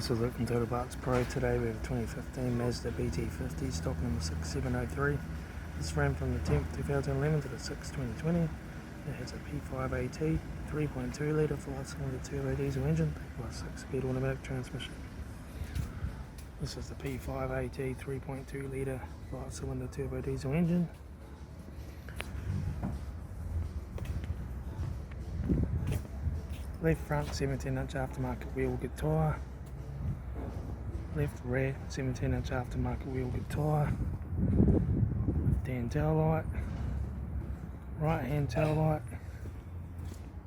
This is Looking Total Parts Pro. Today we have a 2015 Mazda BT50, stock number 6703. This ran from the 10th 2011 to the 6th 2020. It has a P5AT 3.2 litre 5-cylinder turbo diesel engine plus 6-speed automatic transmission. This is the P5AT 3.2 litre 5-cylinder turbo diesel engine. Left front 17-inch aftermarket wheel good tyre. Left rear 17-inch aftermarket wheel good tyre. Left-hand taillight. Right-hand taillight.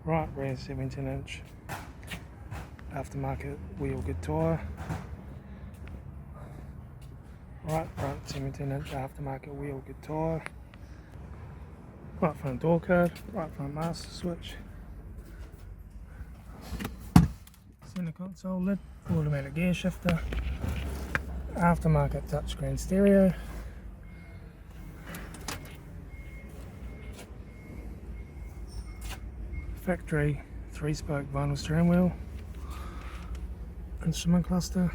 Right rear 17-inch aftermarket wheel good tyre. Right front 17-inch aftermarket wheel good tyre. Right front door card. Right front master switch. Center console lid, automatic gear shifter, aftermarket touchscreen stereo, factory 3-spoke vinyl steering wheel, instrument cluster,